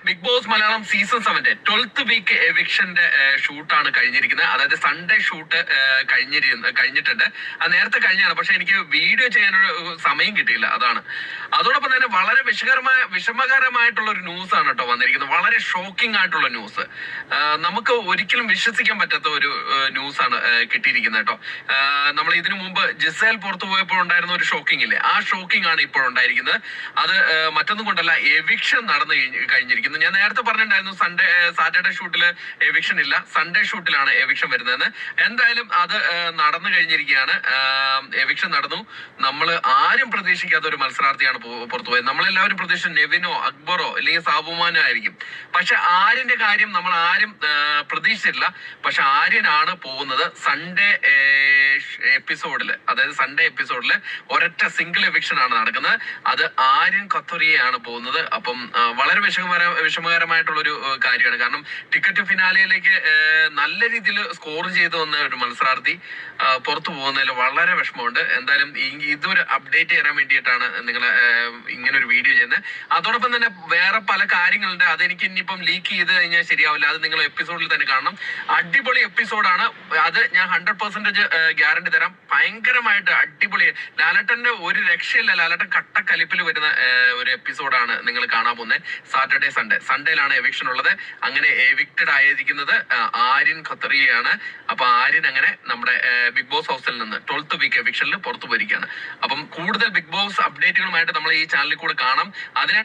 Big Boss Malayalam season 7 12th week എവിക്ഷന്റെ ഷൂട്ടാണ് കഴിഞ്ഞിരിക്കുന്നത്. അതായത് സൺഡേ ഷൂട്ട് കഴിഞ്ഞിട്ടുണ്ട്. അത് നേരത്തെ കഴിഞ്ഞാണ്, പക്ഷെ എനിക്ക് വീഡിയോ ചെയ്യാനൊരു സമയം കിട്ടിയില്ല. അതാണ്. അതോടൊപ്പം തന്നെ വളരെ വിഷമകരമായിട്ടുള്ള ഒരു ന്യൂസ് ആണ് കേട്ടോ വന്നിരിക്കുന്നത്. വളരെ ഷോക്കിംഗ് ആയിട്ടുള്ള ന്യൂസ്. നമുക്ക് ഒരിക്കലും വിശ്വസിക്കാൻ പറ്റാത്ത ഒരു ന്യൂസ് ആണ് കിട്ടിയിരിക്കുന്നത് കേട്ടോ. നമ്മൾ ഇതിനു മുമ്പ് ജിസേൽ പുറത്തു പോയപ്പോൾ ഉണ്ടായിരുന്ന ഒരു ഷോക്കിംഗ് ഇല്ലേ, ആ ഷോക്കിംഗ് ആണ് ഇപ്പോൾ ഉണ്ടായിരിക്കുന്നത്. അത് മറ്റൊന്നും കൊണ്ടല്ല, എവിക്ഷൻ നടന്നു കഴിഞ്ഞിരിക്കുന്നു. ഞാൻ നേരത്തെ പറഞ്ഞിട്ടുണ്ടായിരുന്നു സാറ്റർഡേ ഷൂട്ടില് എവിക്ഷൻ ഇല്ല, സൺഡേ ഷൂട്ടിലാണ് എവിക്ഷൻ വരുന്നതെന്ന്. എന്തായാലും അത് നടന്നു കഴിഞ്ഞിരിക്കുകയാണ്. എവിക്ഷൻ നടന്നു. നമ്മൾ ആരും പ്രതീക്ഷിക്കാത്ത ഒരു മത്സരാർത്ഥിയാണ് പുറത്തുപോയത്. നമ്മളെല്ലാവരും പ്രതീക്ഷിച്ചു നെവിനോ അക്ബറോ അല്ലെങ്കിൽ സാബുമാനോ ആയിരിക്കും. പക്ഷെ ആര്യന്റെ കാര്യം നമ്മൾ ആരും പ്രതീക്ഷിച്ചില്ല. പക്ഷെ ആര്യനാണ് പോകുന്നത് സൺഡേ എപ്പിസോഡില്. അതായത് സൺഡേ എപ്പിസോഡില് ഒരൊറ്റ സിംഗിൾ എവിക്ഷൻ ആണ് നടക്കുന്നത്. അത് ആര്യൻ ഖത്തറിയാണ് പോകുന്നത്. അപ്പം വളരെ വിഷമകരമായിട്ടുള്ള ഒരു കാര്യമാണ്. കാരണം ടിക്കറ്റ് ഫിനാലയിലേക്ക് നല്ല രീതിയിൽ സ്കോർ ചെയ്തു വന്ന ഒരു മത്സരാർത്ഥി പുറത്തു പോകുന്നതിൽ വളരെ വിഷമമുണ്ട്. എന്തായാലും ഇതൊരു അപ്ഡേറ്റ് ചെയ്യാൻ വേണ്ടിയിട്ടാണ് നിങ്ങളെ ഇങ്ങനെ ഒരു വീഡിയോ ചെയ്യുന്നത്. അതോടൊപ്പം തന്നെ വേറെ പല കാര്യങ്ങളുണ്ട്. അതെനിക്ക് ഇനിയിപ്പം ലീക്ക് ചെയ്ത് കഴിഞ്ഞാൽ ശരിയാവില്ല. അത് നിങ്ങൾ എപ്പിസോഡിൽ തന്നെ കാണണം. അടിപൊളി എപ്പിസോഡാണ് അത്. ഞാൻ 100% ഗ്യാരണ്ടി തരാം. ഭയങ്കരമായിട്ട് അടിപൊളി. ലാലേട്ടന്റെ ഒരു രക്ഷയില്ല. ലാലേട്ടൻ കട്ടക്കലിപ്പിൽ വരുന്ന ഒരു എപ്പിസോഡാണ് നിങ്ങൾ കാണാൻ പോകുന്നത്. സാറ്റർഡേ സൺഡേയിലാണ് എവിക്ഷൻ ഉള്ളത്. അങ്ങനെ എവിക്റ്റഡ് ആയിരിക്കുന്നത് ആര്യൻ ഖത്തറിയാണ്. അപ്പൊ ആര്യൻ അങ്ങനെ നമ്മുടെ ബിഗ് ബോസ് ഹൗസിൽ നിന്ന് 12th വീക്ക് എവിക്ഷനിൽ പുറത്തു പോയിരിക്കുകയാണ്. അപ്പം കൂടുതൽ ബിഗ് ബോസ് അപ്ഡേറ്റുകളുമായിട്ട് നമ്മൾ ഈ ചാനലിൽ കൂടെ കാണാം. അതിനെ